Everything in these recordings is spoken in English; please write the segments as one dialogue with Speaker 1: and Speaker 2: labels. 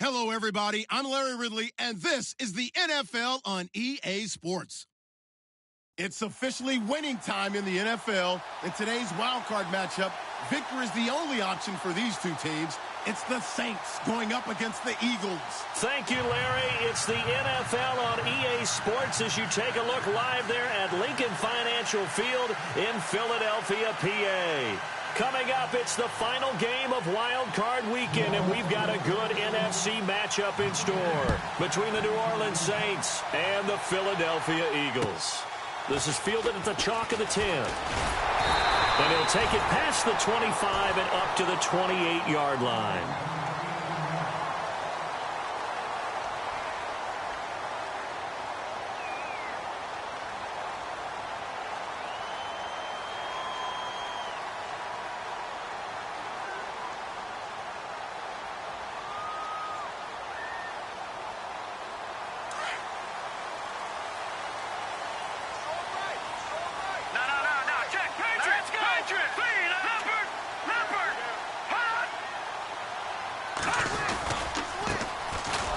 Speaker 1: Hello, everybody. I'm Larry Ridley, and this is the NFL on EA Sports. It's officially winning time in the NFL. In today's wildcard matchup, victory is the only option for these two teams. It's the Saints going up against the Eagles.
Speaker 2: Thank you, Larry. It's the NFL on EA Sports as you take a look live there at Lincoln Financial Field in Philadelphia, PA. Coming up, it's the final game of Wild Card Weekend, and we've got a good NFC matchup in store between the New Orleans Saints and the Philadelphia Eagles. This is fielded at the chalk of the 10. And he'll take it past the 25 and up to the 28-yard line.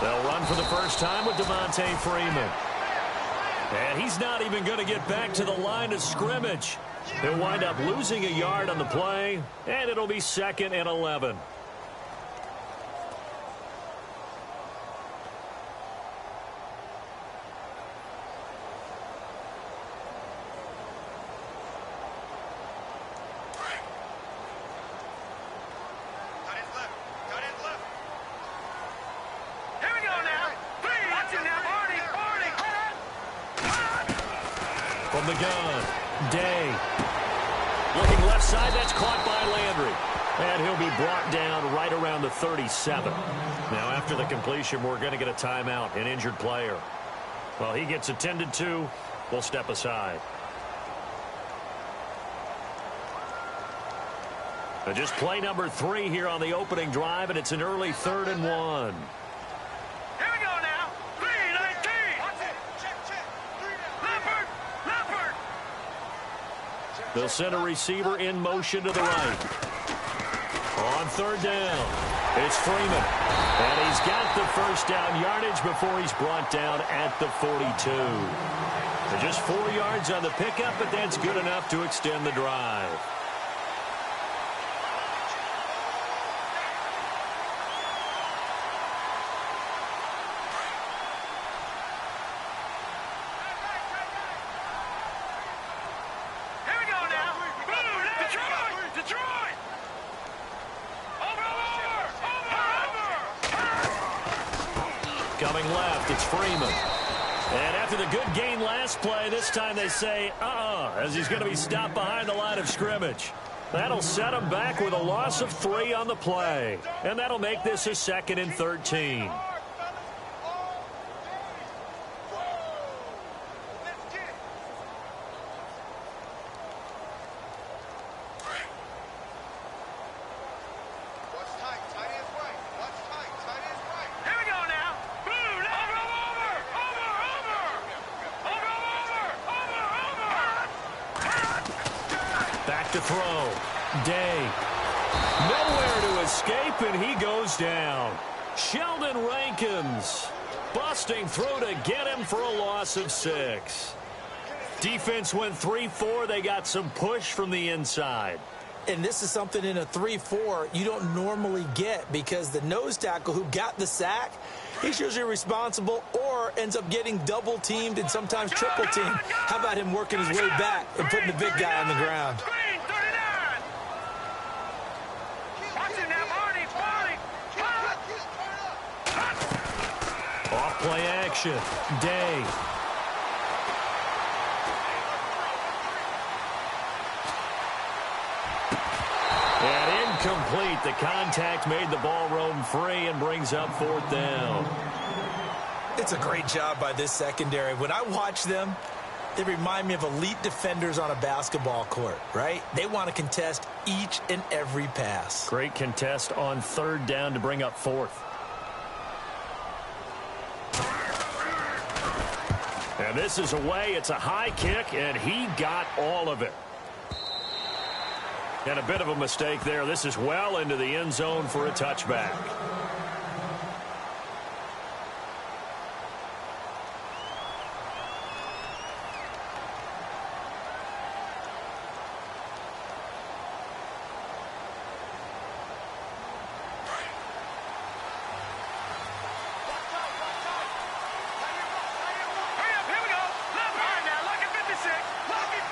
Speaker 2: They'll run for the first time with Devontae Freeman. And he's not even going to get back to the line of scrimmage. He'll wind up losing a yard on the play, and it'll be 2nd and 11. From the gun, Day. Looking left side, that's caught by Landry. And he'll be brought down right around the 37. Now, after the completion, we're going to get a timeout, an injured player. Well, he gets attended to. We'll step aside. Now, just play number 3 here on the opening drive, and it's an early 3rd and 1. They'll send a receiver in motion to the right. On 3rd down, it's Freeman. And he's got the first down yardage before he's brought down at the 42. And just 4 yards on the pickup, but that's good enough to extend the drive. Coming left, it's Freeman. And after the good gain last play, this time they say, as he's going to be stopped behind the line of scrimmage. That'll set him back with a loss of 3 on the play. And that'll make this a 2nd and 13. To throw. Day. Nowhere to escape, and he goes down. Sheldon Rankins busting through to get him for a loss of 6. Defense went 3-4. They got some push from the inside.
Speaker 3: And this is something in a 3-4 you don't normally get because the nose tackle who got the sack, he's usually responsible or ends up getting double teamed and sometimes triple teamed. How about him working his way back and putting the big guy on the ground?
Speaker 2: Play action. Day. And incomplete. The contact made the ball roam free and brings up 4th down.
Speaker 3: It's a great job by this secondary. When I watch them, they remind me of elite defenders on a basketball court, right? They want to contest each and every pass.
Speaker 2: Great contest on 3rd down to bring up 4th. And this is away. It's a high kick, and he got all of it. And a bit of a mistake there. This is well into the end zone for a touchback.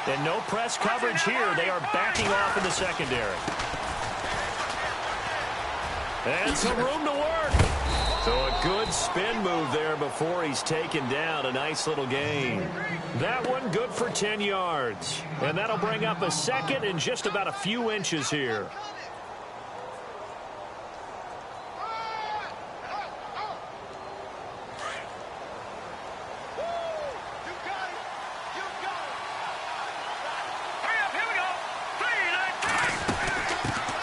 Speaker 2: And no press coverage here. They are backing off in the secondary. And some room to work. So a good spin move there before he's taken down. A nice little gain. That one good for 10 yards. And that'll bring up a second and just about a few inches here.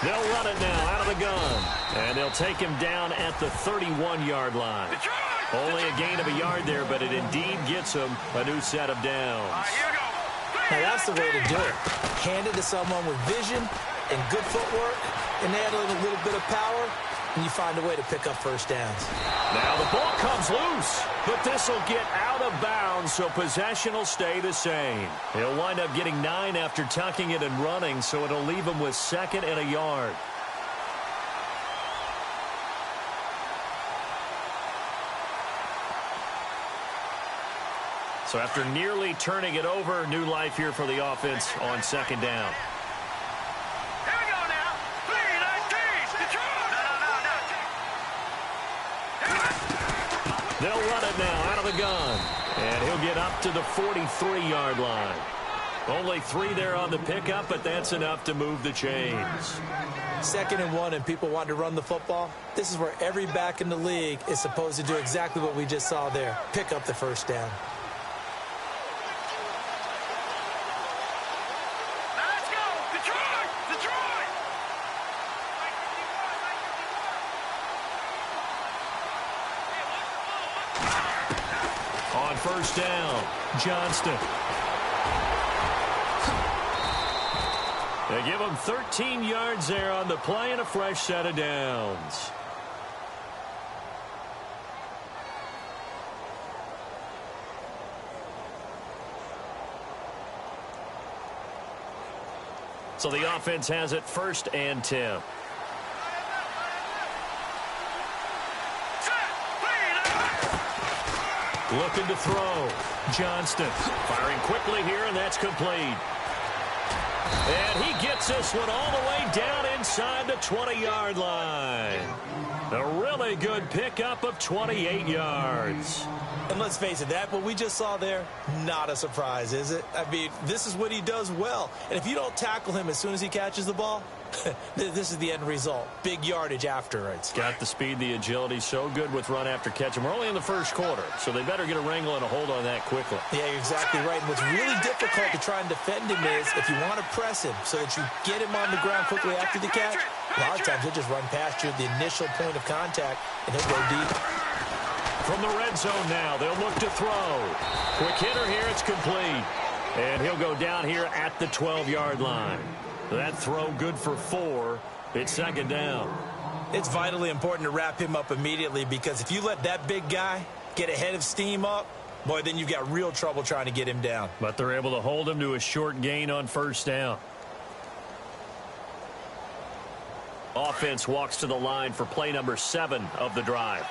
Speaker 2: They'll run it now out of the gun. And they'll take him down at the 31-yard line. Only a gain of a yard there, but it indeed gets him a new set of downs.
Speaker 3: Now that's the way to do it. Hand it to someone with vision and good footwork, and add a little bit of power, and you find a way to pick up first downs.
Speaker 2: Now the ball comes loose, but this will get out of bounds, so possession will stay the same. He'll wind up getting 9 after tucking it and running, so it'll leave him with 2nd and a yard. So after nearly turning it over, new life here for the offense on 2nd down.
Speaker 4: Here we go now. 3-19.
Speaker 2: They'll run it now out of the gun. And he'll get up to the 43-yard line. Only 3 there on the pickup, but that's enough to move the chains.
Speaker 3: 2nd and 1, and people want to run the football. This is where every back in the league is supposed to do exactly what we just saw there. Pick up the first down.
Speaker 2: On first down, Johnston. They give him 13 yards there on the play and a fresh set of downs. So the offense has it 1st and 10. Looking to throw. Johnston firing quickly here, and that's complete. And he gets this one all the way down inside the 20-yard line. A really good pickup of 28 yards.
Speaker 3: And let's face it, that what we just saw there, not a surprise, is it? I mean, this is what he does well. And if you don't tackle him as soon as he catches the ball, this is the end result. Big yardage afterwards.
Speaker 2: Got the speed, the agility, so good with run after catch. And we're only in the first quarter, so they better get a wrangle and a hold on that quickly.
Speaker 3: Yeah, you're exactly right. And what's really difficult to try and defend him is if you want to press him so that you get him on the ground quickly after the catch, a lot of times he'll just run past you at the initial point of contact, and he'll go deep.
Speaker 2: From the red zone now, they'll look to throw. Quick hitter here, it's complete. And he'll go down here at the 12-yard line. That throw good for 4. It's 2nd down.
Speaker 3: It's vitally important to wrap him up immediately, because if you let that big guy get ahead of steam up, boy, then you've got real trouble trying to get him down.
Speaker 2: But they're able to hold him to a short gain on first down. Offense walks to the line for play number 7 of the drive.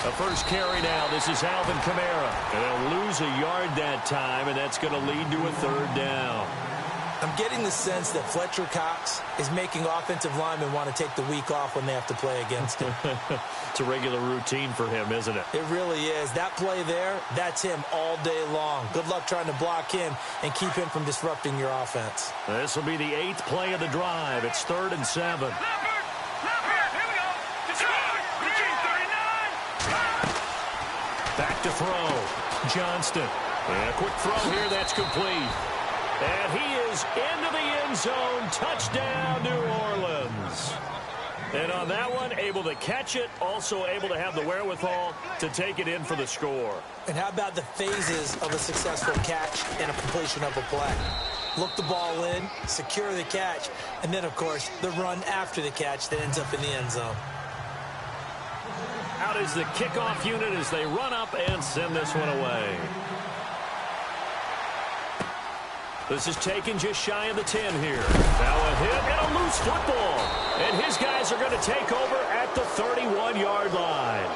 Speaker 2: The first carry now. This is Alvin Kamara. And they'll lose a yard that time, and that's going to lead to a 3rd down.
Speaker 3: I'm getting the sense that Fletcher Cox is making offensive linemen want to take the week off when they have to play against him.
Speaker 2: It's a regular routine for him, isn't it?
Speaker 3: It really is. That play there, that's him all day long. Good luck trying to block him and keep him from disrupting your offense.
Speaker 2: This will be the 8th play of the drive. It's 3rd and 7. Back to throw. Johnston. And a quick throw here. That's complete. And he is into the end zone. Touchdown, New Orleans. And on that one, able to catch it. Also able to have the wherewithal to take it in for the score.
Speaker 3: And how about the phases of a successful catch and a completion of a play? Look the ball in, secure the catch, and then, of course, the run after the catch that ends up in the end zone.
Speaker 2: Out is the kickoff unit as they run up and send this one away. This is taken just shy of the 10 here. Now a hit and a loose football. And his guys are going to take over at the 31-yard line.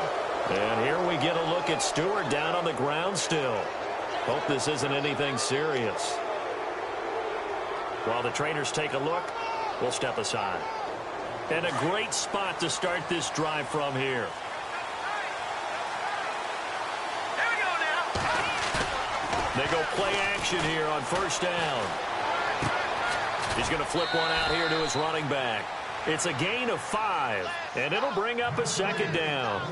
Speaker 2: And here we get a look at Stewart down on the ground still. Hope this isn't anything serious. While the trainers take a look, we'll step aside. And a great spot to start this drive from here. They go play action here on first down. He's going to flip one out here to his running back. It's a gain of 5, and it'll bring up a second down.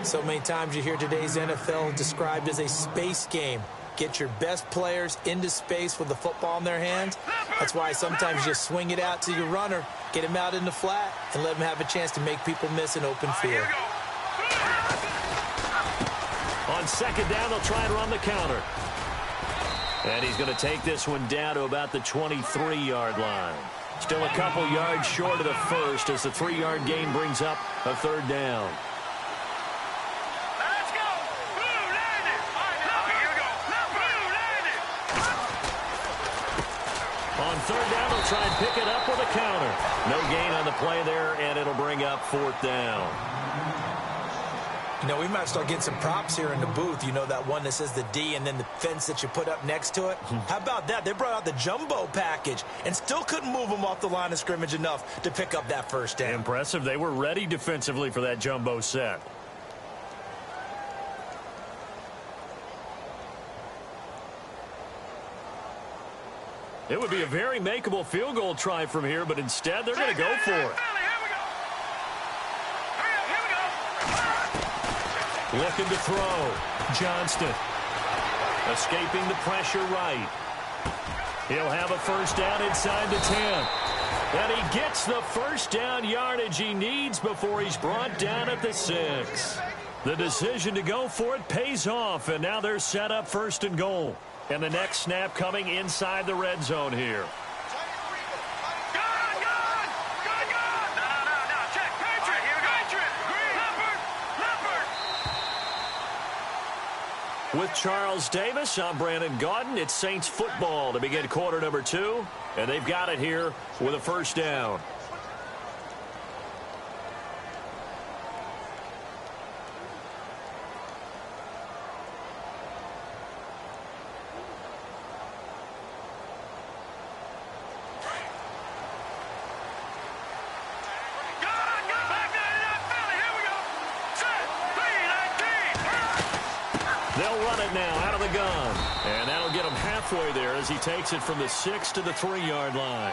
Speaker 3: So many times you hear today's NFL described as a space game. Get your best players into space with the football in their hands. That's why sometimes you just swing it out to your runner, get him out in the flat, and let him have a chance to make people miss an open field.
Speaker 2: On second down, they'll try and run the counter. And he's going to take this one down to about the 23-yard line. Still a couple yards short of the first as the 3-yard gain brings up a third down.
Speaker 4: Let's go. Blue landed. Here we go. Blue landed.
Speaker 2: On third down, they'll try and pick it up with a counter. No gain on the play there, and it'll bring up fourth down.
Speaker 3: You know, we might start getting some props here in the booth. You know, that one that says the D and then the fence that you put up next to it? How about that? They brought out the jumbo package and still couldn't move them off the line of scrimmage enough to pick up that first down.
Speaker 2: Impressive. They were ready defensively for that jumbo set. It would be a very makeable field goal try from here, but instead they're going to go for it. Looking to throw. Johnston. Escaping the pressure right. He'll have a first down inside the 10. And he gets the first down yardage he needs before he's brought down at the 6. The decision to go for it pays off, and now they're set up first and goal. And the next snap coming inside the red zone here. With Charles Davis, I'm Brandon Gaudin. It's Saints football to begin quarter number 2, and they've got it here with a first down. They'll run it now out of the gun. And that'll get him halfway there as he takes it from the 6 to the 3-yard line.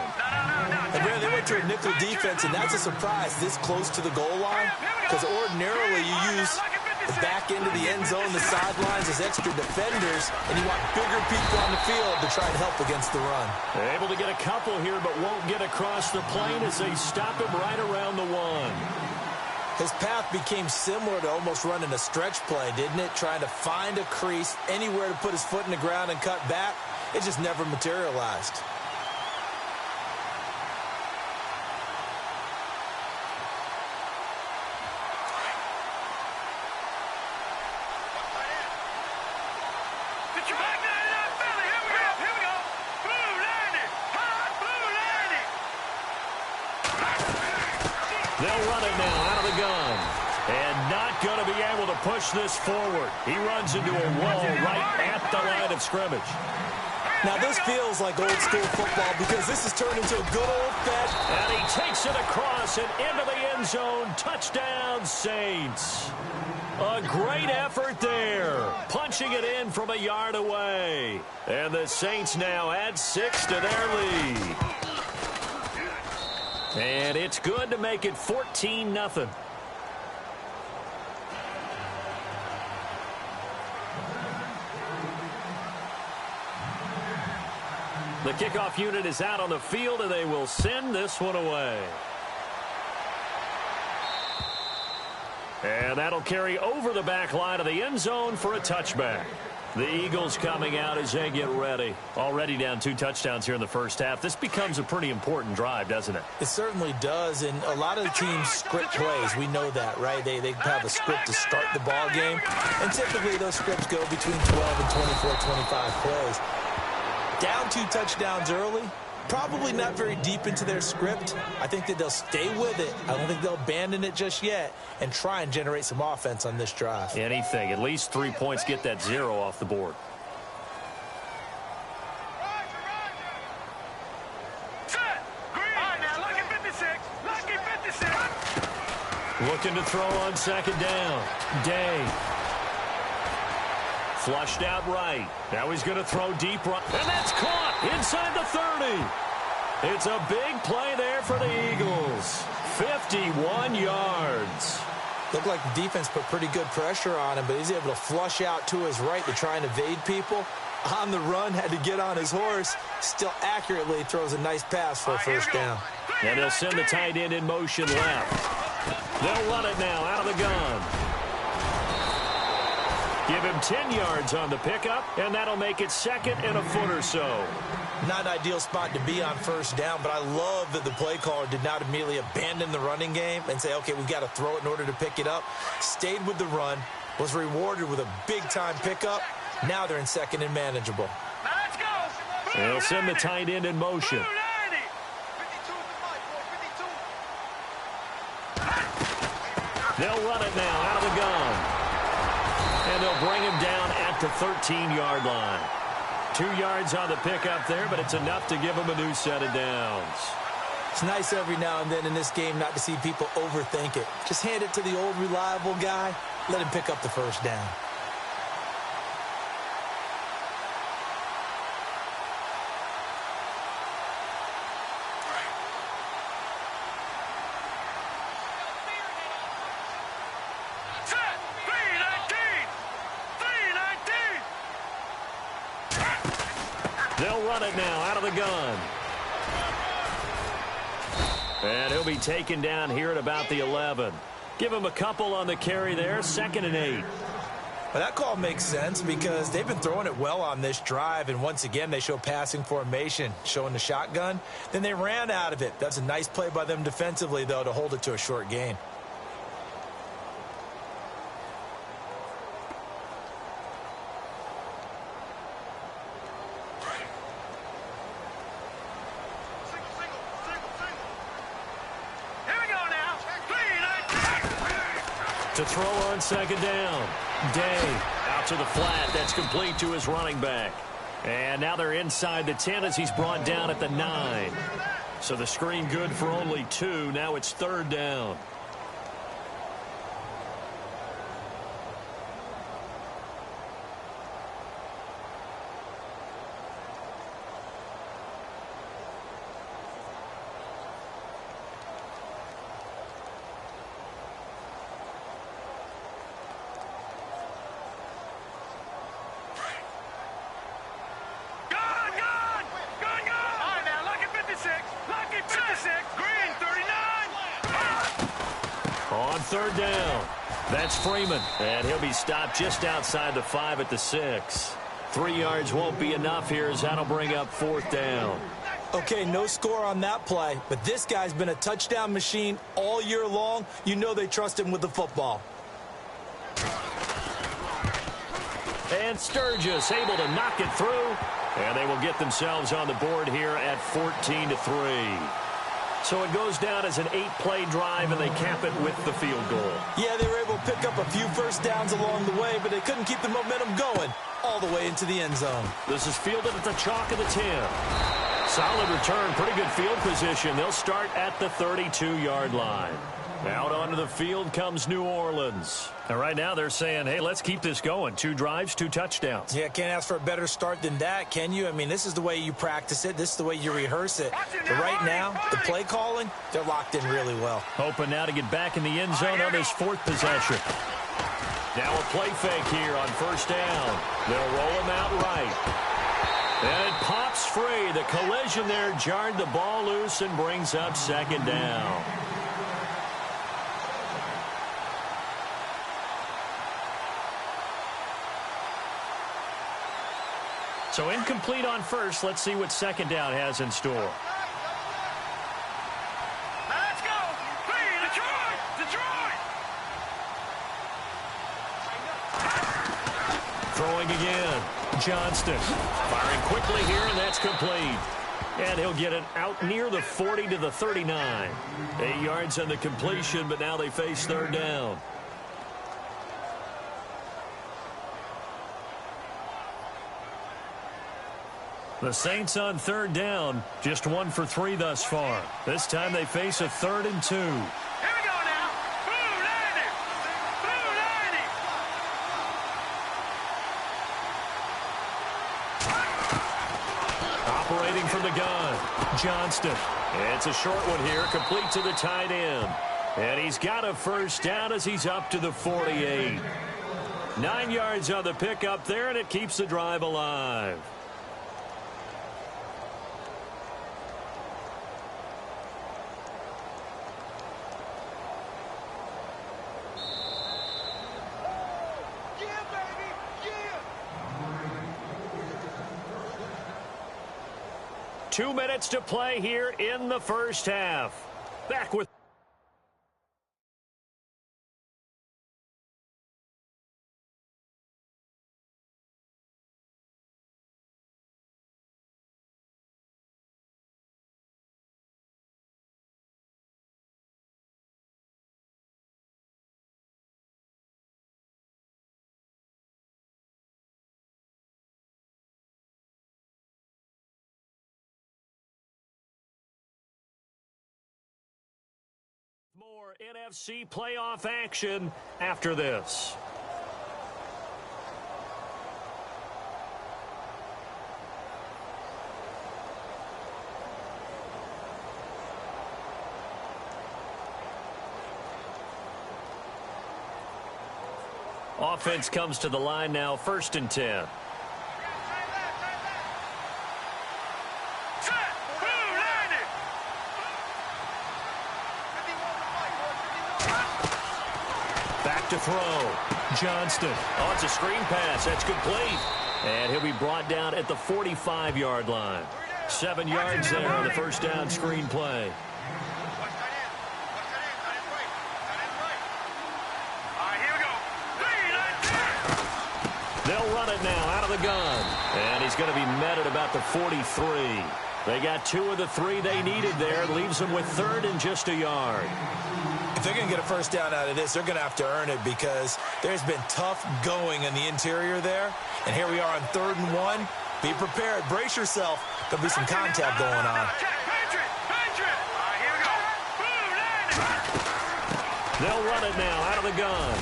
Speaker 3: And Brad, they went to a nickel defense, and that's a surprise this close to the goal line, because ordinarily you use the back end of the end zone, the sidelines as extra defenders, and you want bigger people on the field to try and help against the run.
Speaker 2: They're able to get a couple here, but won't get across the plane as they stop him right around the 1.
Speaker 3: His path became similar to almost running a stretch play, didn't it? Trying to find a crease, anywhere to put his foot in the ground and cut back. It just never materialized.
Speaker 2: They'll run it now out of the gun. And not going to be able to push this forward. He runs into a wall right at the line of scrimmage.
Speaker 3: Now this feels like old school football because this has turned into a good old fashioned.
Speaker 2: And he takes it across and into the end zone. Touchdown, Saints. A great effort there. Punching it in from a yard away. And the Saints now add 6 to their lead. And it's good to make it 14-0. The kickoff unit is out on the field, and they will send this one away. And that'll carry over the back line of the end zone for a touchback. The Eagles coming out as they get ready. Already down 2 touchdowns here in the first half. This becomes a pretty important drive, doesn't it?
Speaker 3: It certainly does, and a lot of the teams script plays. We know that, right? They have a script to start the ball game, and typically those scripts go between 12 and 24, 25 plays. Down 2 touchdowns early, Probably not very deep into their script. I think that they'll stay with it. I don't think they'll abandon it just yet and try and generate some offense on this drive.
Speaker 2: Anything. At least 3 points, get that 0 off the board. Looking to throw on second down. Day. Flushed out right. Now he's going to throw deep right. And that's caught inside the 30. It's a big play there for the Eagles. 51 yards.
Speaker 3: Looked like the defense put pretty good pressure on him, but he's able to flush out to his right to try and evade people. On the run, had to get on his horse. Still accurately throws a nice pass for a first down.
Speaker 2: And they'll send the tight end in motion left. They'll run it now out of the gun. Give him 10 yards on the pickup, and that'll make it second and a foot or so.
Speaker 3: Not an ideal spot to be on first down, but I love that the play caller did not immediately abandon the running game and say, okay, we've got to throw it in order to pick it up. Stayed with the run, was rewarded with a big-time pickup. Now they're in second and manageable.
Speaker 4: Let's go.
Speaker 2: They'll send the tight end in motion. They'll run it now out of the gun. And they'll bring him down at the 13-yard line. 2 yards on the pickup there, but it's enough to give him a new set of downs.
Speaker 3: It's nice every now and then in this game not to see people overthink it. Just hand it to the old reliable guy. Let him pick up the first down.
Speaker 2: They'll run it now out of the gun. And he'll be taken down here at about the 11. Give him a couple on the carry there, 2nd and 8.
Speaker 3: Well, that call makes sense because they've been throwing it well on this drive, and once again they show passing formation, showing the shotgun. Then they ran out of it. That's a nice play by them defensively, though, to hold it to a short gain.
Speaker 2: To throw on second down. Day out to the flat. That's complete to his running back. And now they're inside the 10 as he's brought down at the 9. So the screen good for only 2. Now it's 3rd down. On 3rd down, that's Freeman, and he'll be stopped just outside the 5 at the 6. 3 yards won't be enough here as that'll bring up 4th down.
Speaker 3: Okay, no score on that play, but this guy's been a touchdown machine all year long. You know they trust him with the football.
Speaker 2: And Sturgis able to knock it through, and they will get themselves on the board here at 14-3. So it goes down as an 8-play drive, and they cap it with the field goal.
Speaker 3: Yeah, they were able to pick up a few first downs along the way, but they couldn't keep the momentum going all the way into the end zone.
Speaker 2: This is fielded at the chalk of the 10. Solid return, pretty good field position. They'll start at the 32-yard line. Out onto the field comes New Orleans. And right now they're saying, hey, let's keep this going. 2 drives, 2 touchdowns.
Speaker 3: Yeah, can't ask for a better start than that, can you? I mean, this is the way you practice it. This is the way you rehearse it. But right now, the play calling, they're locked in really well.
Speaker 2: Hoping now to get back in the end zone on his 4th possession. Now a play fake here on 1st down. They'll roll him out right. And it pops free. The collision there jarred the ball loose and brings up 2nd down. So incomplete on 1st. Let's see what 2nd down has in store.
Speaker 4: Let's go. Detroit. Detroit.
Speaker 2: Throwing again. Johnston firing quickly here, and that's complete. And he'll get it out near the 40 to the 39. 8 yards on the completion, but now they face third down. The Saints on third down, just 1 for 3 thus far. This time they face a 3rd and 2.
Speaker 4: Here we go now. Blue 90. Blue 90.
Speaker 2: Operating from the gun, Johnston. It's a short one here, complete to the tight end. And he's got a first down as he's up to the 48. 9 yards on the pickup there, and it keeps the drive alive.
Speaker 4: Yeah, baby. Yeah.
Speaker 2: 2 minutes to play here in the first half. Back with more NFC playoff action after this. Offense comes to the line now, 1st and 10.
Speaker 4: Set. Blue 90.
Speaker 2: Back to throw. Johnston. Oh, it's a screen pass. That's complete. And he'll be brought down at the 45-yard line. 7 yards there on the first down screen play. They'll run it now out of the gun. And he's going to be met at about the 43. They got 2 of the 3 they needed there. Leaves them with 3rd and just a yard.
Speaker 3: If they're going to get a first down out of this, they're going to have to earn it because there's been tough going in the interior there. And here we are on 3rd and 1. Be prepared. Brace yourself. There'll be some contact going on.
Speaker 2: They'll run it now out of the gun.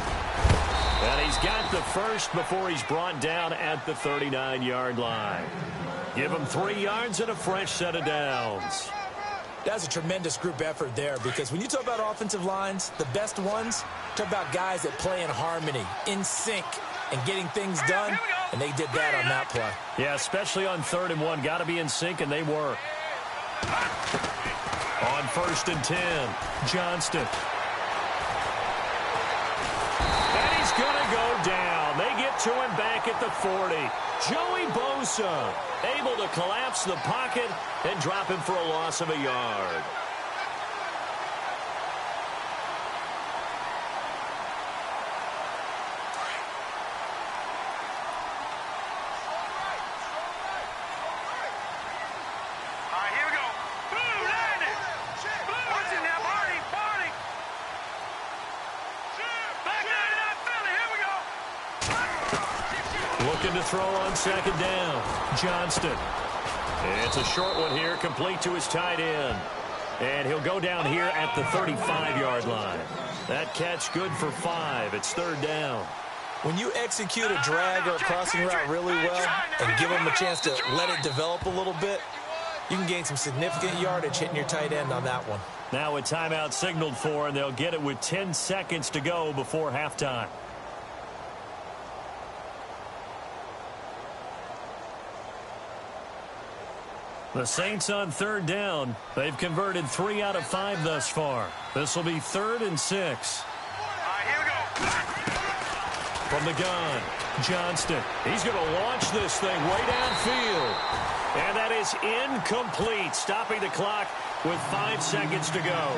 Speaker 2: And he's got the first before he's brought down at the 39-yard line. Give him 3 yards and a fresh set of downs.
Speaker 3: That's a tremendous group effort there because when you talk about offensive lines, the best ones, talk about guys that play in harmony, in sync, and getting things done, and they did that on that play.
Speaker 2: Yeah, especially on 3rd and 1. Got to be in sync, and they work. On 1st and 10, Johnston. And he's going to go down. They get to him back at the 40. Joey Bosa able to collapse the pocket and drop him for a loss of a yard.
Speaker 4: Here we go. Blue 90. Watch it now, Barney. Back 99 Philly. Here we go.
Speaker 2: Looking to throw on 2nd down. Johnston. It's a short one here, complete to his tight end. And he'll go down here at the 35-yard line. That catch good for 5. It's 3rd down.
Speaker 3: When you execute a drag or a crossing route really well and give them a chance to let it develop a little bit, you can gain some significant yardage hitting your tight end on that one.
Speaker 2: Now a timeout signaled for, and they'll get it with 10 seconds to go before halftime. The Saints on 3rd down. They've converted 3 out of 5 thus far. This will be 3rd and 6.
Speaker 4: Here we go.
Speaker 2: From the gun, Johnston. He's going to launch this thing way downfield. And that is incomplete, stopping the clock with 5 seconds to go.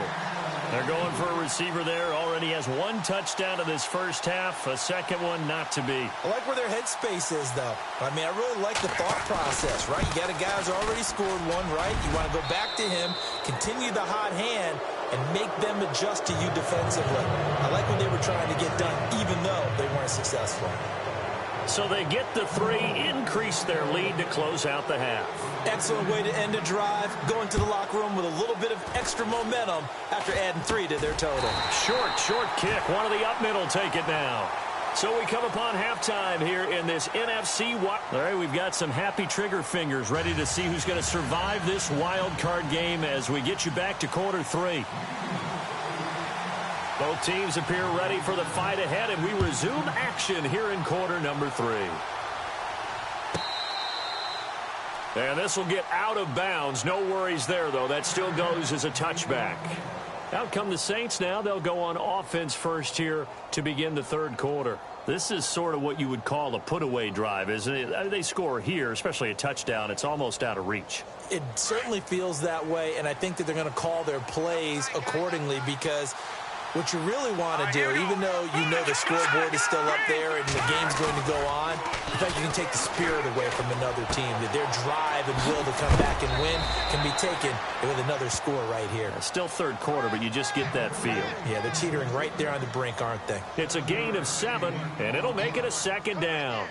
Speaker 2: They're going for a receiver there. Already has one touchdown in this first half. A second one not to be.
Speaker 3: I like where their headspace is, though. I mean, I really like the thought process, right? You got a guy who's already scored one, right? You want to go back to him, continue the hot hand, and make them adjust to you defensively. I like what they were trying to get done, even though they weren't successful.
Speaker 2: So they get the 3, increase their lead to close out the half.
Speaker 3: Excellent way to end a drive, going to the locker room with a little bit of extra momentum after adding 3 to their total.
Speaker 2: Short kick. One of the up middle take it now. So we come upon halftime here in this NFC. All right, we've got some happy trigger fingers ready to see who's going to survive this wild card game as we get you back to quarter 3. Both teams appear ready for the fight ahead, and we resume action here in quarter number 3. And this will get out of bounds. No worries there, though. That still goes as a touchback. Out come the Saints now. They'll go on offense first here to begin the third quarter. This is sort of what you would call a put-away drive, isn't it? They score here, especially a touchdown. It's almost out of reach.
Speaker 3: It certainly feels that way, and I think that they're going to call their plays accordingly because what you really want to do, even though you know the scoreboard is still up there and the game's going to go on, in fact, you can take the spirit away from another team, that their drive and will to come back and win can be taken with another score right here.
Speaker 2: Still third quarter, but you just get that feel.
Speaker 3: Yeah, they're teetering right there on the brink, aren't they?
Speaker 2: It's a gain of 7, and it'll make it a second down.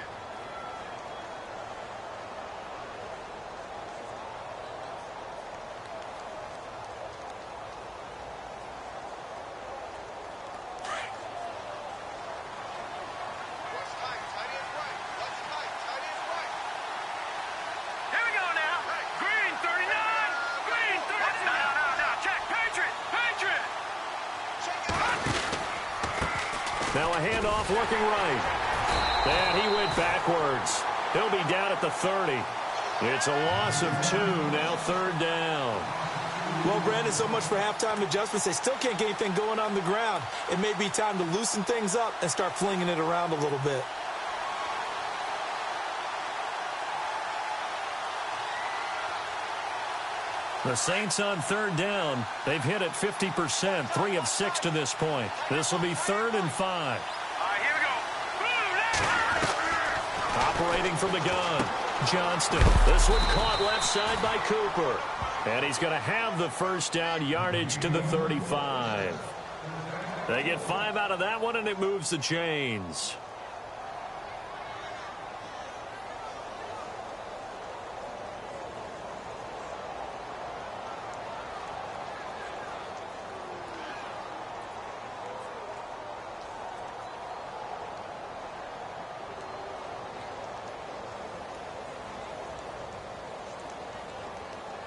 Speaker 2: Now a handoff looking right. And he went backwards. He'll be down at the 30. It's a loss of 2, now third down.
Speaker 3: Well, Brandon, so much for halftime adjustments. They still can't get anything going on the ground. It may be time to loosen things up and start flinging it around a little bit.
Speaker 2: The Saints on third down. They've hit it 50%, 3 of 6 to this point. This will be 3rd and 5.
Speaker 4: Here we go.
Speaker 2: Operating from the gun, Johnston. This one caught left side by Cooper. And he's going to have the first down, yardage to the 35. They get 5 out of that one, and it moves the chains.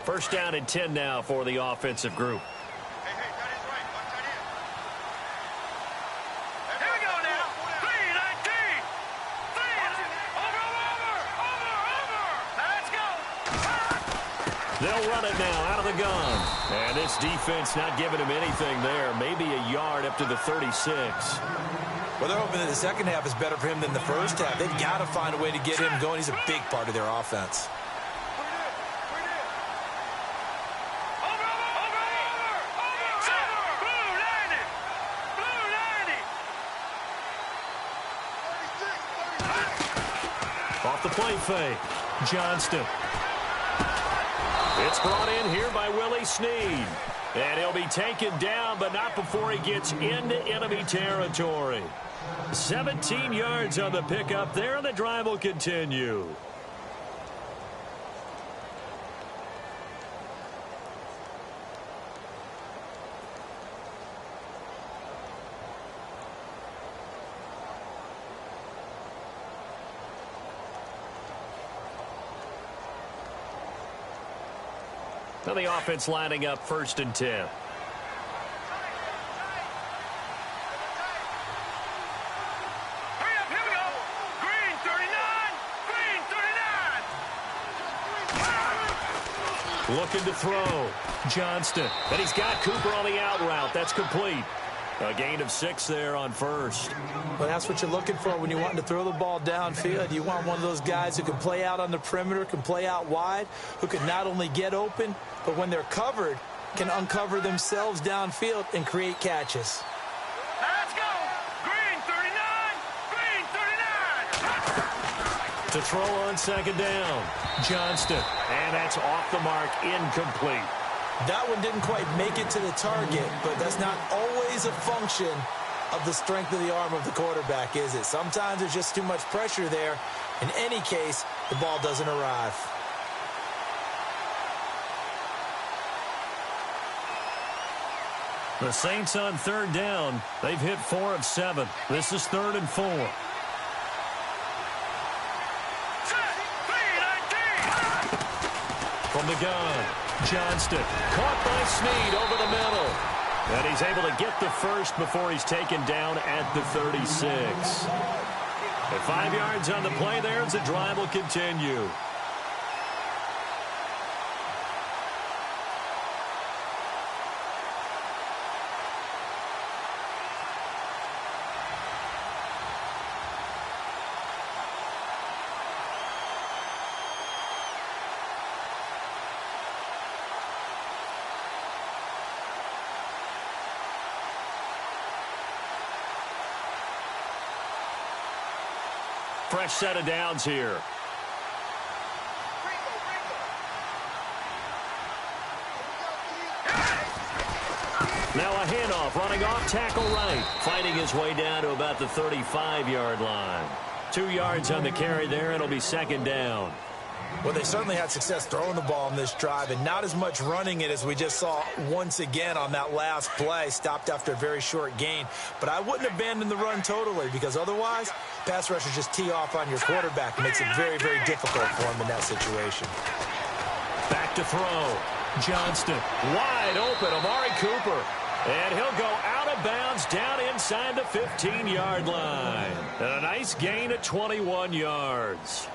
Speaker 2: First down and 10 now for the offensive group.
Speaker 4: Hey, that is right. One tight end. Here we go now. 3-19. Over. Let's go.
Speaker 2: They'll run it now out of the gun. And this defense not giving him anything there. Maybe a yard up to the 36.
Speaker 3: Well, they're hoping that the second half is better for him than the first half. They've got to find a way to get him going. He's a big part of their offense.
Speaker 2: Off the play fake, Johnston. It's brought in here by Willie Snead. And he'll be taken down, but not before he gets into enemy territory. 17 yards on the pickup there, and the drive will continue. Now the offense lining up 1st and 10.
Speaker 4: Here we go. Green 39. Green 39.
Speaker 2: Looking to throw. Johnston. And he's got Cooper on the out route. That's complete. A gain of 6 there on first.
Speaker 3: Well, that's what you're looking for when you're wanting to throw the ball downfield. You want one of those guys who can play out on the perimeter, can play out wide, who can not only get open, but when they're covered, can uncover themselves downfield and create catches.
Speaker 4: Let's go. Green 39. Green 39.
Speaker 2: To throw on second down, Johnston. And that's off the mark, incomplete.
Speaker 3: That one didn't quite make it to the target, but that's not always a function of the strength of the arm of the quarterback, is it? Sometimes there's just too much pressure there. In any case, the ball doesn't arrive.
Speaker 2: The Saints on third down. They've hit 4 of 7. This is 3rd and 4. From the gun, Johnston. Caught by Snead over the middle. And he's able to get the first before he's taken down at the 36. At 5 yards on the play there as the drive will continue. Fresh set of downs here. Now a handoff, running off tackle right. Fighting his way down to about the 35-yard line. 2 yards on the carry there, and it'll be second down.
Speaker 3: Well, they certainly had success throwing the ball on this drive, and not as much running it as we just saw once again on that last play. Stopped after a very short gain. But I wouldn't abandon the run totally, because otherwise, pass rushers just tee off on your quarterback. It makes it very, very difficult for him in that situation.
Speaker 2: Back to throw. Johnston, wide open, Amari Cooper. And he'll go out of bounds down inside the 15-yard line. And a nice gain of 21 yards.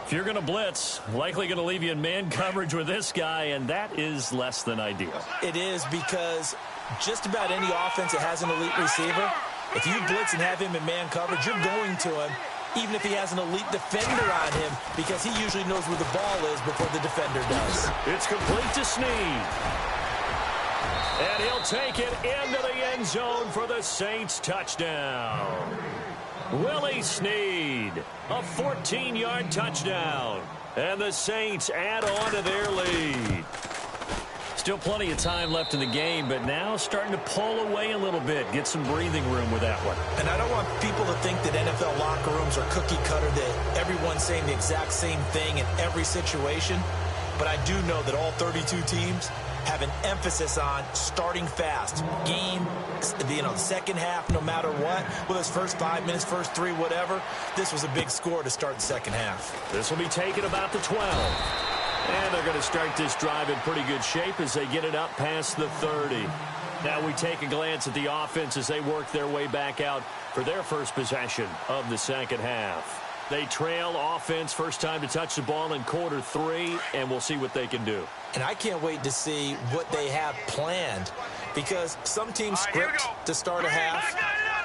Speaker 2: If you're going to blitz, likely going to leave you in man coverage with this guy, and that is less than ideal.
Speaker 3: It is, because just about any offense that has an elite receiver, if you blitz and have him in man coverage, you're going to him, even if he has an elite defender on him, because he usually knows where the ball is before the defender does.
Speaker 2: It's complete to Snead. And he'll take it into the end zone for the Saints touchdown. Willie Snead, a 14-yard touchdown. And the Saints add on to their lead. Still plenty of time left in the game, but now starting to pull away a little bit. Get some breathing room with that one.
Speaker 3: And I don't want people to think that NFL locker rooms are cookie cutter, that everyone's saying the exact same thing in every situation. But I do know that all 32 teams have an emphasis on starting fast. Game, the second half, no matter what. Whether it's first 5 minutes, first 3, whatever. This was a big score to start the second half.
Speaker 2: This will be taken about the 12. And they're going to start this drive in pretty good shape as they get it up past the 30. Now we take a glance at the offense as they work their way back out for their first possession of the second half. They trail offense, first time to touch the ball in quarter 3, and we'll see what they can do.
Speaker 3: And I can't wait to see what they have planned, because some teams script to start a half.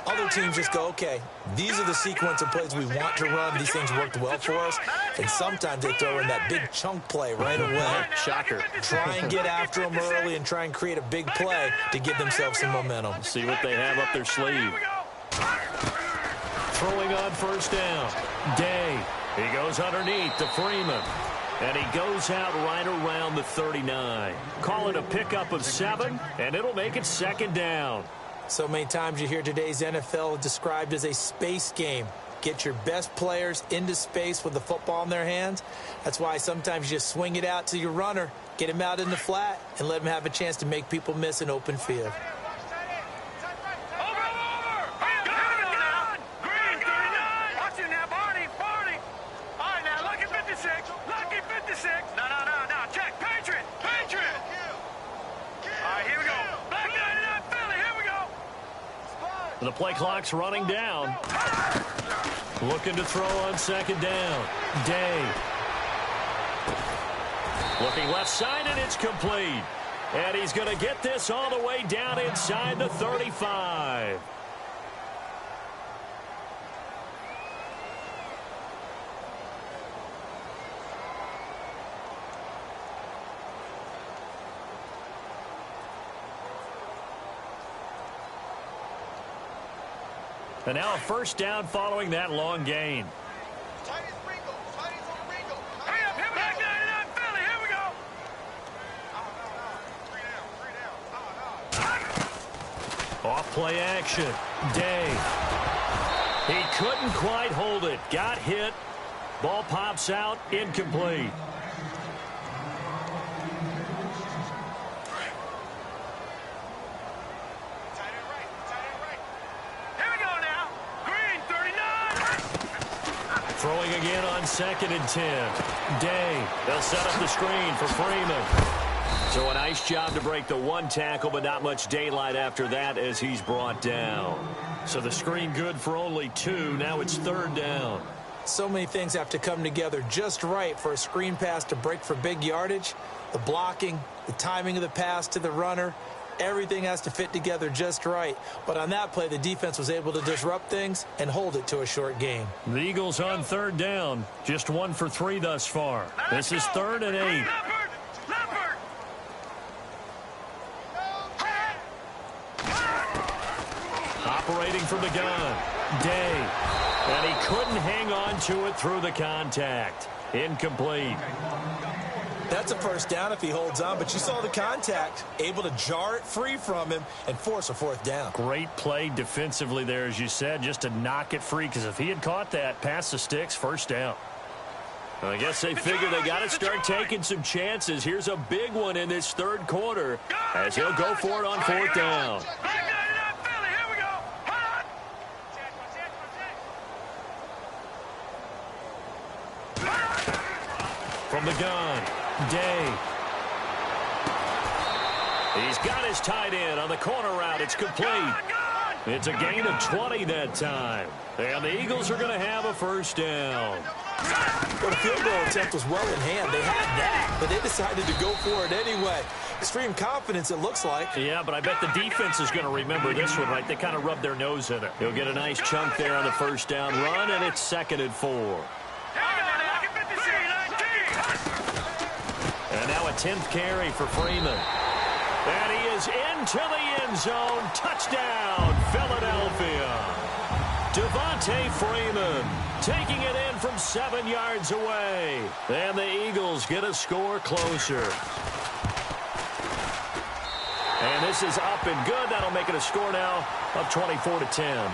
Speaker 3: Other teams just go, okay, these are the sequence of plays we want to run. These things worked well for us. And sometimes they throw in that big chunk play right away.
Speaker 2: Shocker.
Speaker 3: Try and get after them early and try and create a big play to give themselves some momentum.
Speaker 2: See what they have up their sleeve. Throwing on first down. Day. He goes underneath to Freeman. And he goes out right around the 39. Call it a pickup of 7, and it'll make it second down.
Speaker 3: So many times you hear today's NFL described as a space game. Get your best players into space with the football in their hands. That's why sometimes you just swing it out to your runner, get him out in the flat, and let him have a chance to make people miss an open field.
Speaker 2: The play clock's running down. Looking to throw on second down. Day. Looking left side, and it's complete. And he's going to get this all the way down inside the 35. And now a first down following that long gain. Off play action. Day. He couldn't quite hold it. Got hit. Ball pops out. Incomplete. Throwing again on 2nd and 10. Day. They'll set up the screen for Freeman. So a nice job to break the one tackle, but not much daylight after that as he's brought down. So the screen good for only 2. Now it's 3rd down.
Speaker 3: So many things have to come together just right for a screen pass to break for big yardage. The blocking, the timing of the pass to the runner, everything has to fit together just right. But on that play, the defense was able to disrupt things and hold it to a short gain.
Speaker 2: The Eagles on 3rd down. Just 1 for 3 thus far. This is 3rd and 8. Operating from the gun. Day. And he couldn't hang on to it through the contact. Incomplete.
Speaker 3: That's a first down if he holds on, but you saw the contact, able to jar it free from him and force a 4th down.
Speaker 2: Great play defensively there, as you said, just to knock it free, because if he had caught that, past the sticks, first down. I guess they figure they got to start taking some chances. Here's a big one in this 3rd quarter as he'll go for it on 4th down. From the gun, Day. He's got his tight end on the corner route. It's complete. It's a gain of 20 that time. And the Eagles are going to have a first down.
Speaker 3: Well, the field goal attempt was well in hand. They had that, but they decided to go for it anyway. Extreme confidence, it looks like.
Speaker 2: Yeah, but I bet the defense is going to remember this one, right? They kind of rubbed their nose in it. He'll get a nice chunk there on the first down run, and it's 2nd and 4. And now a 10th carry for Freeman. And he is into the end zone. Touchdown, Philadelphia. Devontae Freeman taking it in from 7 yards away. And the Eagles get a score closer. And this is up and good. That'll make it a score now of 24-10.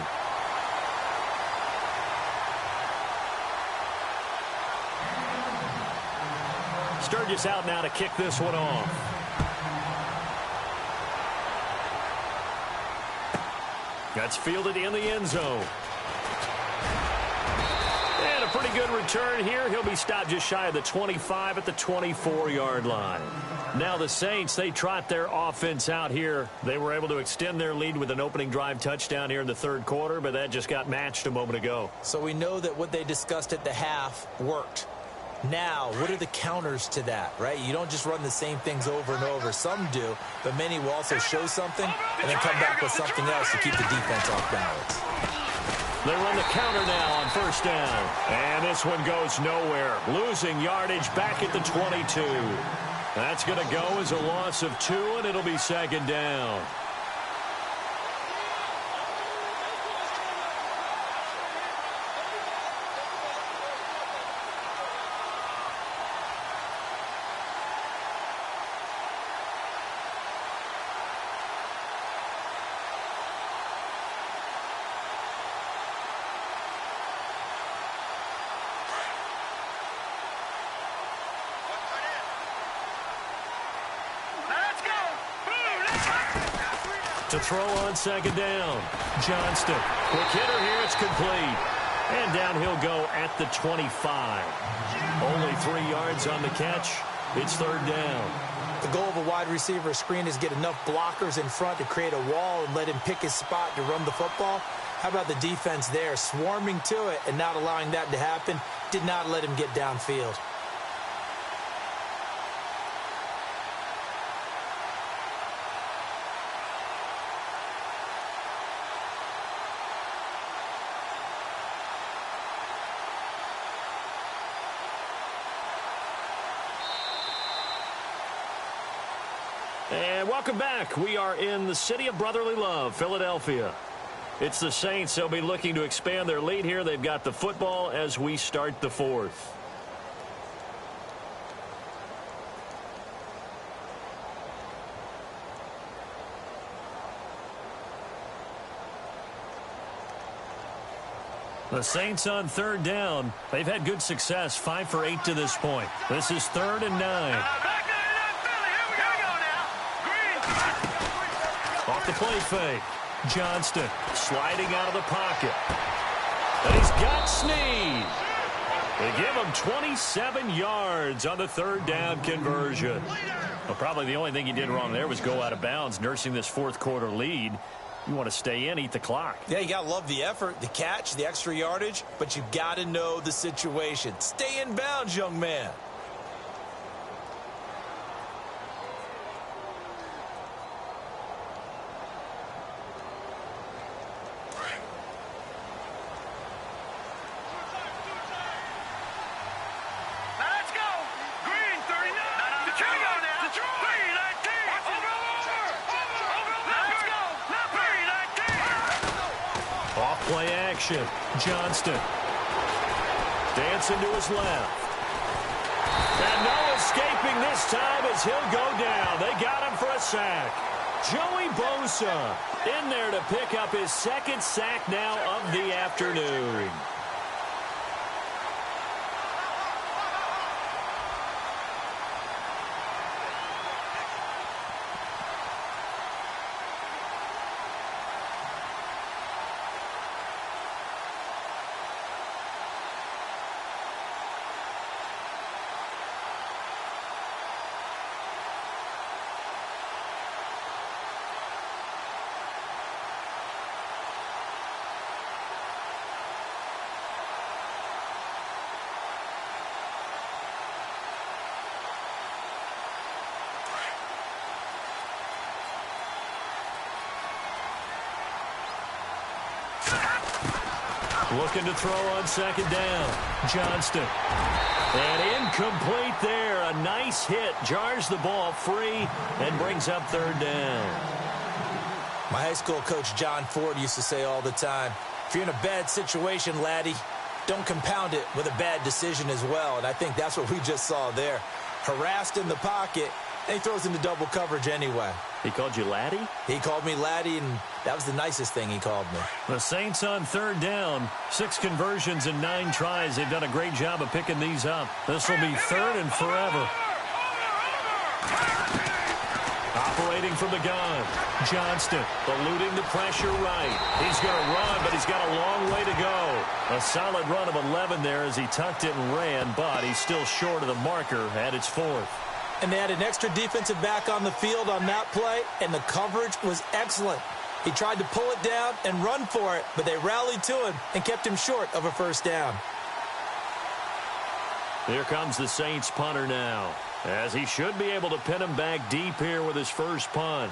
Speaker 2: Sturgis out now to kick this one off. That's fielded in the end zone. And a pretty good return here. He'll be stopped just shy of the 25 at the 24-yard line. Now the Saints, they trot their offense out here. They were able to extend their lead with an opening drive touchdown here in the 3rd quarter, but that just got matched a moment ago.
Speaker 3: So we know that what they discussed at the half worked. Now, what are the counters to that, right? You don't just run the same things over and over. Some do, but many will also show something and then come back with something else to keep the defense off balance.
Speaker 2: They run the counter now on first down. And this one goes nowhere. Losing yardage back at the 22. That's going to go as a loss of 2, and it'll be 2nd down. To throw on 2nd down. Johnston. Quick hitter here. It's complete. And down he'll go at the 25. Only 3 yards on the catch. It's 3rd down.
Speaker 3: The goal of a wide receiver screen is get enough blockers in front to create a wall and let him pick his spot to run the football. How about the defense there, swarming to it and not allowing that to happen? Did not let him get downfield.
Speaker 2: And welcome back. We are in the city of brotherly love, Philadelphia. It's the Saints. They'll be looking to expand their lead here. They've got the football as we start the fourth. The Saints on third down. They've had good success, 5 for 8 to this point. This is 3rd and 9. Off the play fake. Johnston sliding out of the pocket. And he's got Snead. They give him 27 yards on the 3rd down conversion. Well, probably the only thing he did wrong there was go out of bounds, nursing this fourth quarter lead. You want to stay in, eat the clock.
Speaker 3: Yeah, you got to love the effort, the catch, the extra yardage, but you got to know the situation. Stay in bounds, young man.
Speaker 2: Play action. Johnston. Dancing to his left. And no escaping this time as he'll go down. They got him for a sack. Joey Bosa in there to pick up his 2nd sack now of the afternoon. Looking to throw on 2nd down. Johnston. And incomplete there. A nice hit. Jars the ball free and brings up 3rd down.
Speaker 3: My high school coach John Ford used to say all the time, if you're in a bad situation, laddie, don't compound it with a bad decision as well. And I think that's what we just saw there. Harassed in the pocket, and he throws into double coverage anyway.
Speaker 2: He called you laddie?
Speaker 3: He called me laddie, and that was the nicest thing he called me.
Speaker 2: The Saints on 3rd down. 6 conversions in 9 tries. They've done a great job of picking these up. This will be 3rd and forever. Operating from the gun. Johnston eluding the pressure right. He's going to run, but he's got a long way to go. A solid run of 11 there as he tucked it and ran, but he's still short of the marker at its 4th.
Speaker 3: And they had an extra defensive back on the field on that play, and the coverage was excellent. He tried to pull it down and run for it, but they rallied to him and kept him short of a 1st down.
Speaker 2: Here comes the Saints punter now, as he should be able to pin him back deep here with his first punt.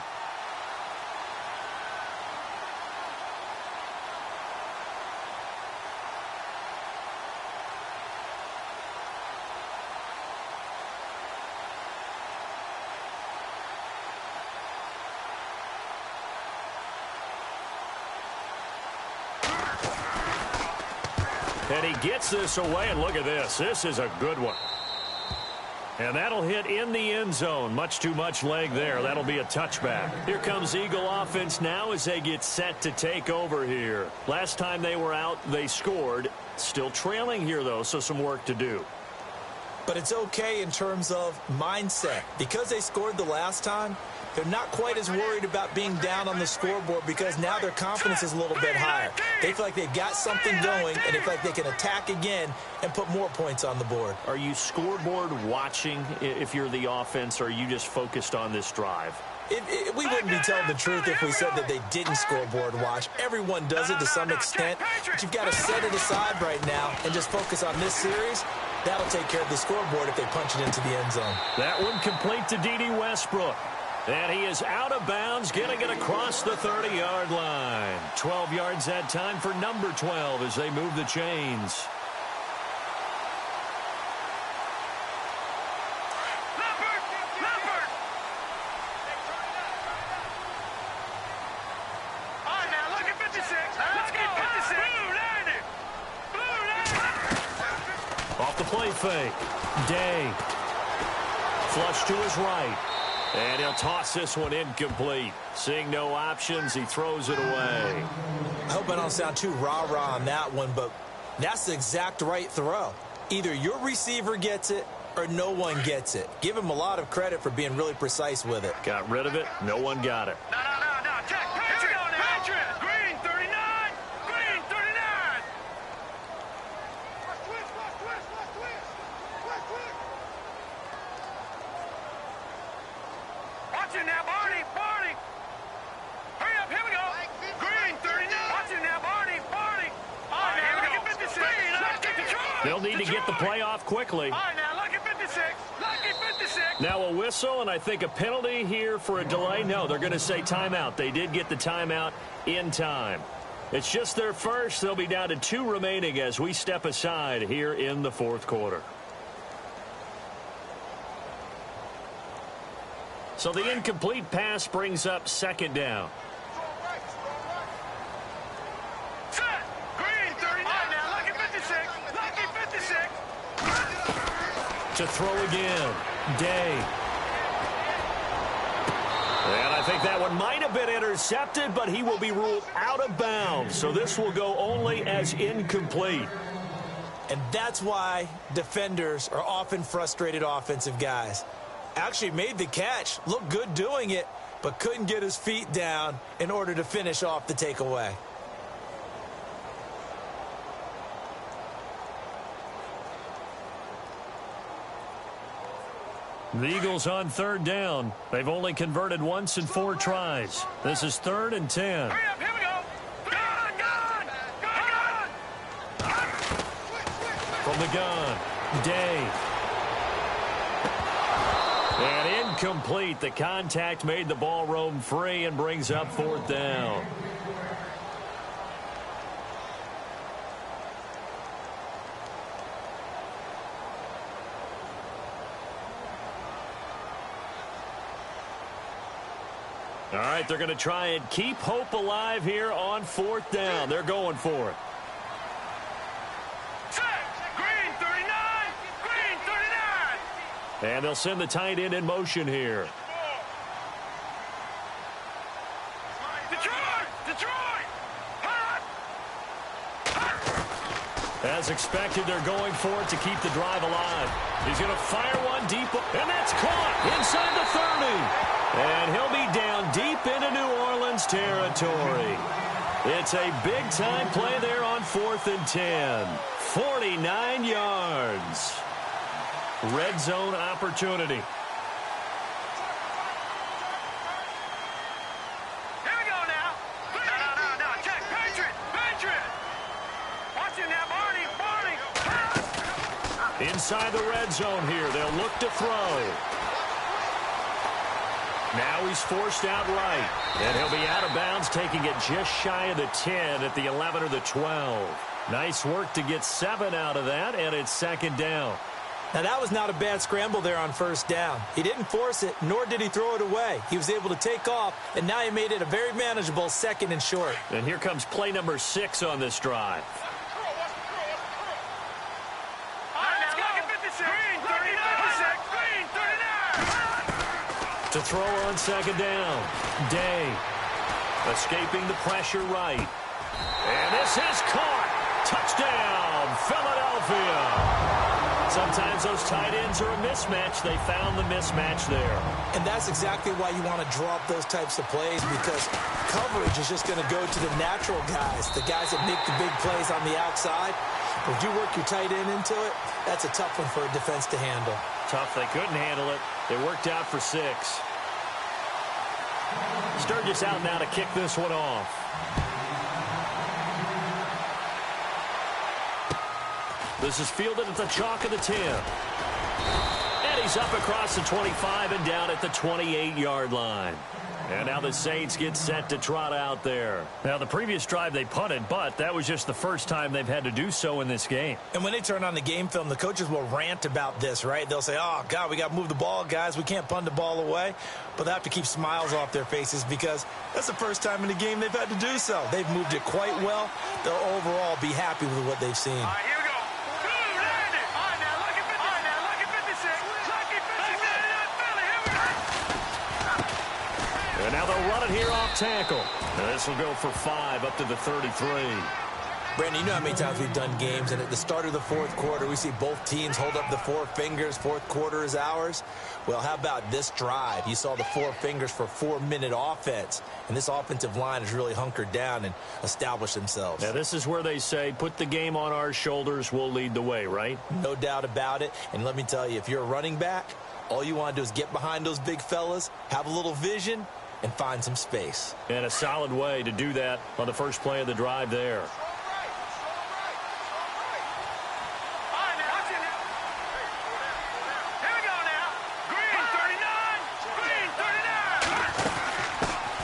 Speaker 2: And he gets this away, and look at this. This is a good one. And that'll hit in the end zone. Much too much leg there. That'll be a touchback. Here comes Eagle offense now as they get set to take over here. Last time they were out, they scored. Still trailing here, though, so some work to do.
Speaker 3: But it's okay in terms of mindset. Because they scored the last time, they're not quite as worried about being down on the scoreboard because now their confidence is a little bit higher. They feel like they've got something going, and they feel like they can attack again and put more points on the board.
Speaker 2: Are you scoreboard watching if you're the offense, or are you just focused on this drive?
Speaker 3: We wouldn't be telling the truth if we said that they didn't scoreboard watch. Everyone does it to some extent, but you've got to set it aside right now and just focus on this series. That'll take care of the scoreboard if they punch it into the end zone.
Speaker 2: That one complete to D.D. Westbrook. And he is out of bounds, getting it across the 30-yard line. 12 yards that time for number 12 as they move the chains.
Speaker 4: All right, now look at 56.
Speaker 2: Off the play fake. Day. Flush to his right. And he'll toss this one incomplete. Seeing no options, he throws it away.
Speaker 3: I hope I don't sound too rah-rah on that one, but that's the exact right throw. Either your receiver gets it or no one gets it. Give him a lot of credit for being really precise with it.
Speaker 2: Got rid of it. No one got it.
Speaker 4: No. Check. Patriot. Patriot. Green 39. Green 39. Watch it now, Barney. Barney. Hurry up. Here we go. Green 39. Watch it now, Barney. Barney. All right, now look at 56.
Speaker 2: They'll need to get the play off quickly.
Speaker 4: All right, now look at 56. Look at 56.
Speaker 2: Now a whistle, and I think a penalty here for a delay. No, they're going to say timeout. They did get the timeout in time. It's just their first. They'll be down to 2 remaining as we step aside here in the fourth quarter. So the incomplete pass brings up second down.
Speaker 4: Set. Green 39. Now look at 56. Look at 56.
Speaker 2: To throw again. Day. And I think that one might have been intercepted, but he will be ruled out of bounds. So this will go only as incomplete.
Speaker 3: And that's why defenders are often frustrated offensive guys. Actually made the catch, looked good doing it, but couldn't get his feet down in order to finish off the takeaway.
Speaker 2: The Eagles on third down. They've only converted once in 4 tries. This is 3rd and 10.
Speaker 4: Hurry up, here we go. Gun.
Speaker 2: From the gun, Day. And incomplete. The contact made the ball roam free and brings up 4th down. All right, they're going to try and keep hope alive here on 4th down. They're going for it.
Speaker 4: Set. Green 39. Green 39.
Speaker 2: And they'll send the tight end in motion here.
Speaker 4: Detroit.
Speaker 2: As expected, they're going for it to keep the drive alive. He's going to fire one deep, and that's caught inside the 30. And he'll be down deep into New Orleans territory. It's a big-time play there on 4th and 10. 49 yards. Red zone opportunity.
Speaker 4: Here we go now. No. Check. Patriot. Watch it now, Barney.
Speaker 2: Inside the red zone here. They'll look to throw. Now he's forced out right. And he'll be out of bounds, taking it just shy of the 10 at the 11 or the 12. Nice work to get 7 out of that, and it's 2nd down.
Speaker 3: Now, that was not a bad scramble there on 1st down. He didn't force it, nor did he throw it away. He was able to take off, and now he made it a very manageable 2nd and short.
Speaker 2: And here comes play number 6 on this drive. To throw on 2nd down. Day. Escaping the pressure right. And this is caught. Touchdown, Philadelphia. Sometimes those tight ends are a mismatch. They found the mismatch there.
Speaker 3: And that's exactly why you want to draw up those types of plays, because coverage is just going to go to the natural guys, the guys that make the big plays on the outside. But if you work your tight end into it, that's a tough one for a defense to handle.
Speaker 2: Tough. They couldn't handle it. It worked out for 6. Sturgis out now to kick this one off. This is fielded at the chalk of the 10. And he's up across the 25 and down at the 28-yard line. And now the Saints get set to trot out there. Now, the previous drive they punted, but that was just the first time they've had to do so in this game.
Speaker 3: And when they turn on the game film, the coaches will rant about this, right? They'll say, oh, God, we got to move the ball, guys. We can't punt the ball away. But they have to keep smiles off their faces because that's the first time in the game they've had to do so. They've moved it quite well. They'll overall be happy with what they've seen.
Speaker 4: All right, here we go. Boom, landed. All right,
Speaker 2: Now they'll run it here off tackle. Now this will go for 5 up to the 33.
Speaker 3: Brandon, you know how many times we've done games, and at the start of the fourth quarter, we see both teams hold up the 4 fingers. Fourth quarter is ours. Well, how about this drive? You saw the 4 fingers for 4-minute offense, and this offensive line has really hunkered down and established themselves.
Speaker 2: Now, this is where they say, put the game on our shoulders, we'll lead the way, right?
Speaker 3: No doubt about it, and let me tell you, if you're a running back, all you want to do is get behind those big fellas, have a little vision, and find some space.
Speaker 2: And a solid way to do that on the first play of the drive there.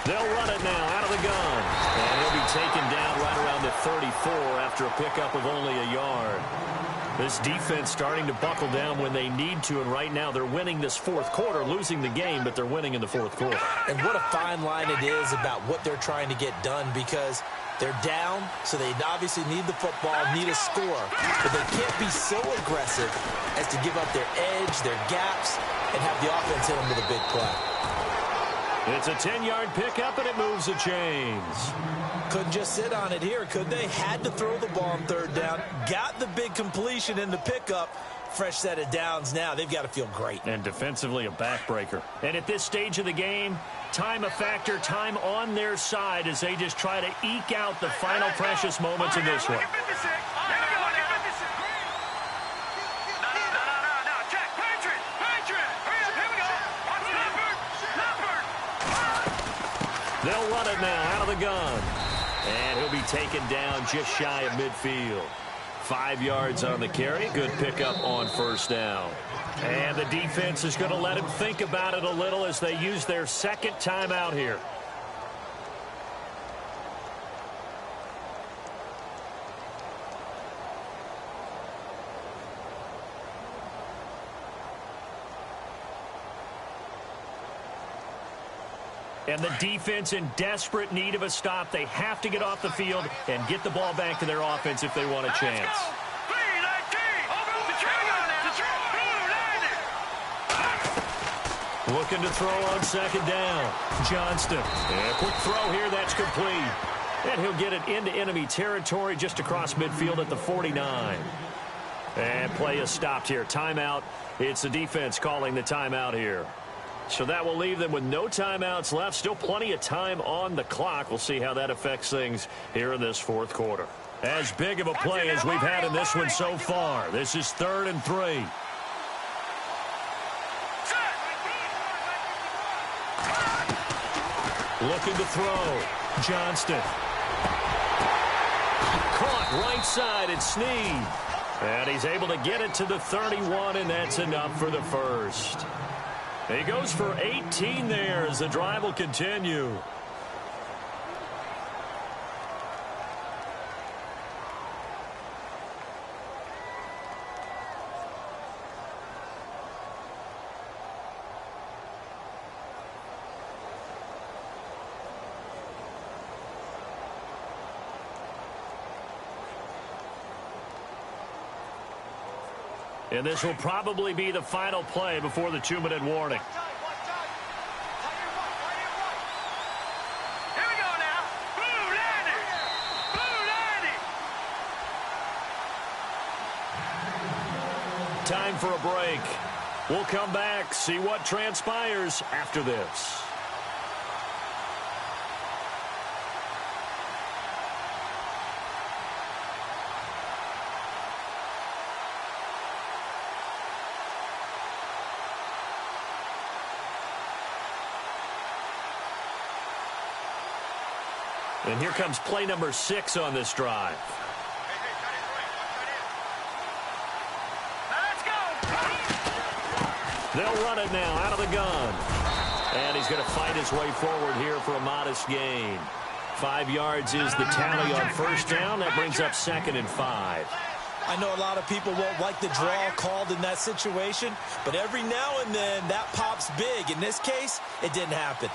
Speaker 2: They'll run it now out of the gun. And he'll be taken down right around the 34 after a pickup of only a yard. This defense starting to buckle down when they need to, and right now they're winning this fourth quarter, losing the game, but they're winning in the fourth quarter.
Speaker 3: And what a fine line it is about what they're trying to get done, because they're down, so they obviously need the football, need a score, but they can't be so aggressive as to give up their edge, their gaps, and have the offense hit them with a big play.
Speaker 2: It's a 10-yard pickup, and it moves the chains.
Speaker 3: Couldn't just sit on it here, could they? Had to throw the ball on third down. Got the big completion in the pickup. Fresh set of downs now. They've got to feel great.
Speaker 2: And defensively, a backbreaker. And at this stage of the game, time a factor, time on their side as they just try to eke out the final precious moments in this one. They'll run it now out of the gun. And he'll be taken down just shy of midfield. 5 yards on the carry. Good pickup on first down. And the defense is going to let him think about it a little as they use their second timeout here. And the defense in desperate need of a stop. They have to get off the field and get the ball back to their offense if they want a chance. Looking to throw on second down. Johnston. And a quick throw here. That's complete. And he'll get it into enemy territory just across midfield at the 49. And play is stopped here. Timeout. It's the defense calling the timeout here. So that will leave them with no timeouts left. Still plenty of time on the clock. We'll see how that affects things here in this fourth quarter. As big of a play as we've had in this one so far. This is 3rd and 3. Looking to throw. Johnston. Caught right side. It's Snead. And he's able to get it to the 31, and that's enough for the first. He goes for 18 there as the drive will continue. And this will probably be the final play before the 2-minute warning.
Speaker 4: Here we go now. Blue landing. Blue landing.
Speaker 2: Time for a break. We'll come back, see what transpires after this. And here comes play number 6 on this drive.
Speaker 4: Let's go.
Speaker 2: They'll run it now out of the gun. And he's going to fight his way forward here for a modest gain. 5 yards is the tally on first down. That brings up 2nd and 5.
Speaker 3: I know a lot of people won't like the draw called in that situation, but every now and then that pops big. In this case, it didn't happen.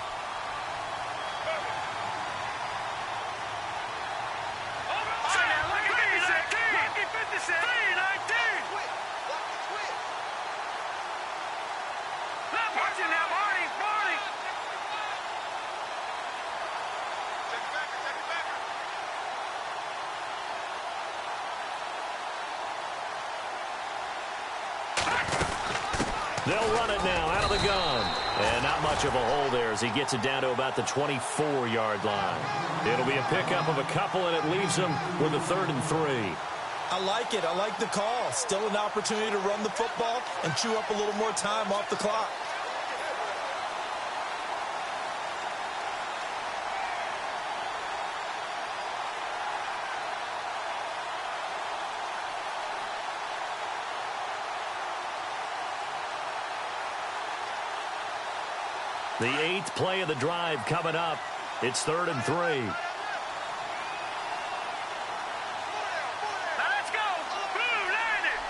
Speaker 2: They'll run it now out of the gun. And not much of a hole there as he gets it down to about the 24-yard line. It'll be a pickup of a couple, and it leaves them with a 3rd and 3.
Speaker 3: I like it. I like the call. Still an opportunity to run the football and chew up a little more time off the clock.
Speaker 2: The 8th play of the drive coming up. It's 3rd and 3.
Speaker 4: Let's go. Blue, land it.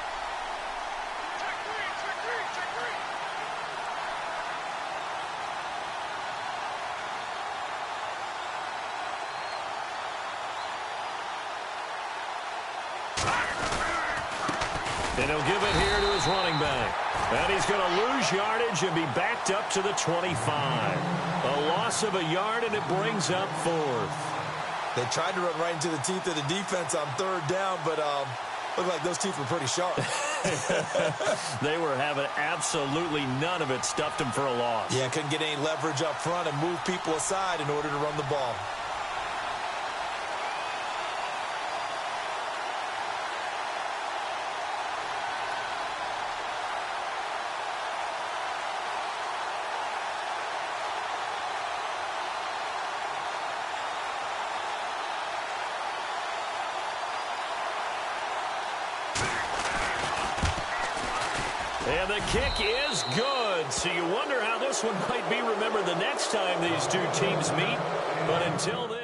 Speaker 2: And he'll give it here to his running back. And he's going to lose yardage and be backed up to the 25. A loss of a yard, and it brings up 4th.
Speaker 3: They tried to run right into the teeth of the defense on 3rd down, but looked like those teeth were pretty sharp.
Speaker 2: They were having absolutely none of it. Stuffed them for a loss.
Speaker 3: Yeah, couldn't get any leverage up front and move people aside in order to run the ball.
Speaker 2: And the kick is good. So you wonder how this one might be remembered the next time these two teams meet. But until then...